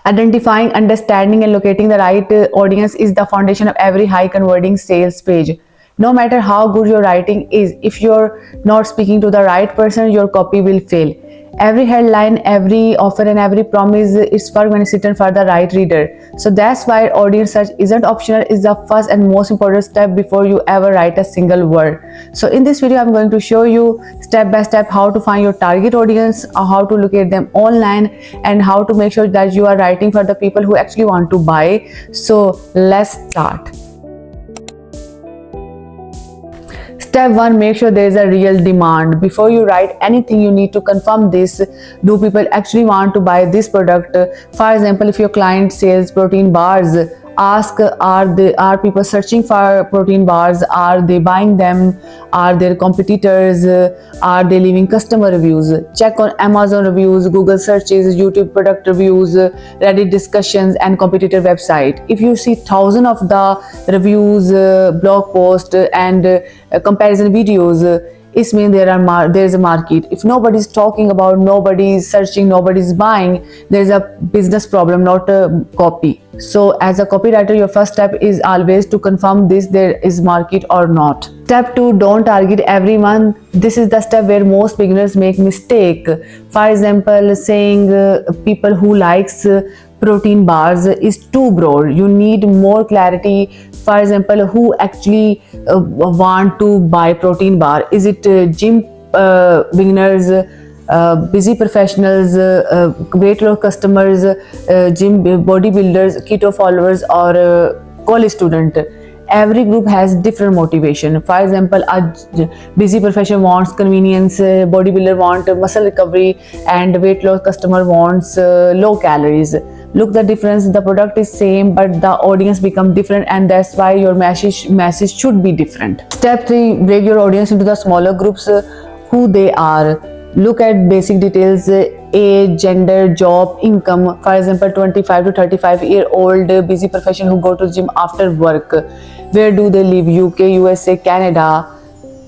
Identifying, understanding, and locating the right audience is the foundation of every high converting sales page. No matter how good your writing is, if you're not speaking to the right person, your copy will fail. Every headline, every offer, and every promise is for when it's written for the right reader. So that's why audience search isn't optional, it's the first and most important step before you ever write a single word. So in this video, I'm going to show you step by step how to find your target audience, how to locate them online, and how to make sure that you are writing for the people who actually want to buy. So let's start. Step 1, make sure there is a real demand. Before you write anything, you need to confirm this. Do people actually want to buy this product? For example, if your client sells protein bars, ask, are people searching for protein bars? Are they buying them? Are there competitors? Are they leaving customer reviews? Check on Amazon reviews, Google searches, YouTube product reviews, Reddit discussions, and competitor website. If you see thousands of the reviews, blog posts, and comparison videos, it means there is a market. If nobody's talking about, nobody's searching, nobody's buying, there's a business problem, not a copy. So as a copywriter, your first step is always to confirm there is market or not. Step 2, don't target everyone. This is the step where most beginners make mistake. For example, saying people who likes protein bars is too broad. You need more clarity. For example, who actually want to buy protein bar? Is it gym beginners, busy professionals, weight loss customers, gym bodybuilders, keto followers, or college student? Every group has different motivation. For example, a busy professional wants convenience, bodybuilder wants muscle recovery, and weight loss customer wants low calories. Look the difference. The product is same, but the audience become different, and that's why your message should be different. Step 3, break your audience into the smaller groups. Who they are. Look at basic details: age, gender, job, income. For example, 25 to 35-year-old busy professional who go to gym after work. Where do they live? UK, USA, Canada,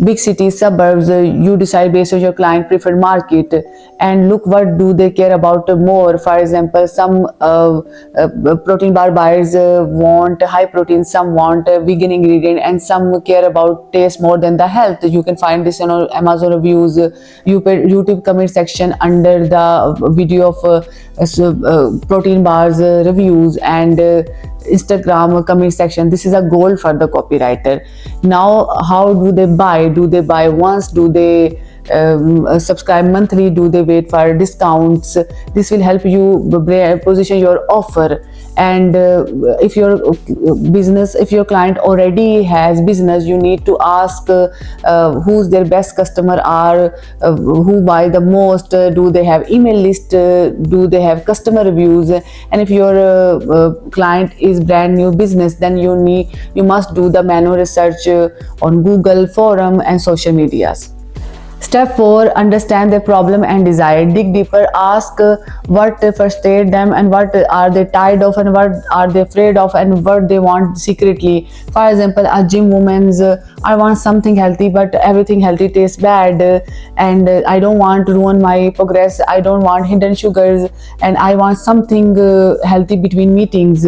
big cities, suburbs. You decide based on your client preferred market, and look what do they care about more. For example, some protein bar buyers want high protein, some want vegan ingredient, and some care about taste more than the health. You can find this on Amazon reviews, YouTube comment section under the video of protein bars reviews, and Instagram comment section. This is a goal for the copywriter. Now, how do they buy? Do they buy once? Do they subscribe monthly? Do they wait for discounts? This will help you position your offer. And if your client already has business, you need to ask who's their best customer are, who buy the most, do they have email list, do they have customer reviews. And if your client is brand new business, then you must do the manual research on Google, forum, and social medias. Step 4, understand their problem and desire. Dig deeper. Ask what frustrates them, and what are they tired of, and what are they afraid of, and what they want secretly. For example, a gym woman's, I want something healthy, but everything healthy tastes bad, and I don't want to ruin my progress. I don't want hidden sugars, and I want something healthy between meetings.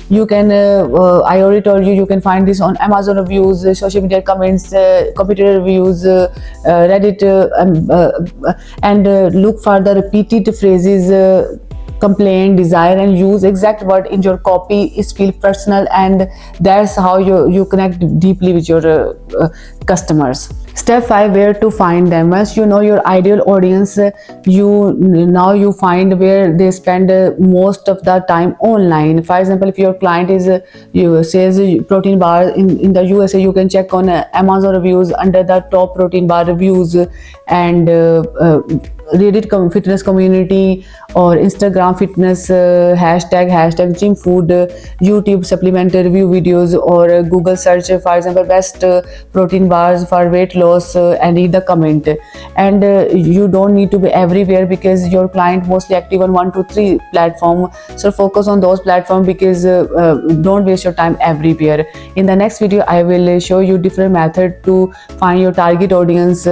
You can, I already told you, you can find this on Amazon reviews, social media comments, computer reviews, Reddit, and look for the repeated phrases, complaint, desire, and use exact word in your copy. It feels personal, and that's how you connect deeply with your customers. Step 5, where to find them. Once you know your ideal audience, you find where they spend most of the time online. For example, if your client is says protein bar in the USA, you can check on Amazon reviews under the top protein bar reviews, and Reddit fitness community, or Instagram fitness hashtag gym food, YouTube supplement review videos, or Google search, for example, best protein bars for weight loss, and read the comment. And you don't need to be everywhere, because your client mostly active on 1 to 3 platform. So focus on those platforms, because don't waste your time everywhere. In the next video, I will show you different method to find your target audience.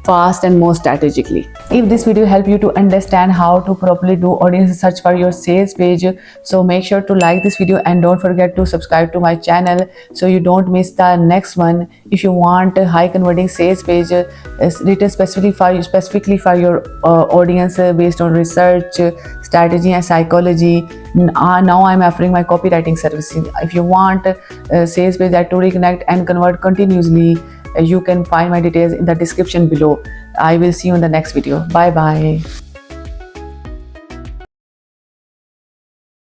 fast and more strategically. If this video helped you to understand how to properly do audience search for your sales page, so make sure to like this video and don't forget to subscribe to my channel so you don't miss the next one. If you want a high converting sales page written specifically for your audience based on research, strategy and psychology, now I'm offering my copywriting services. If you want a sales page that truly connect and convert continuously, you can find my details in the description below. I will see you in the next video. Bye bye.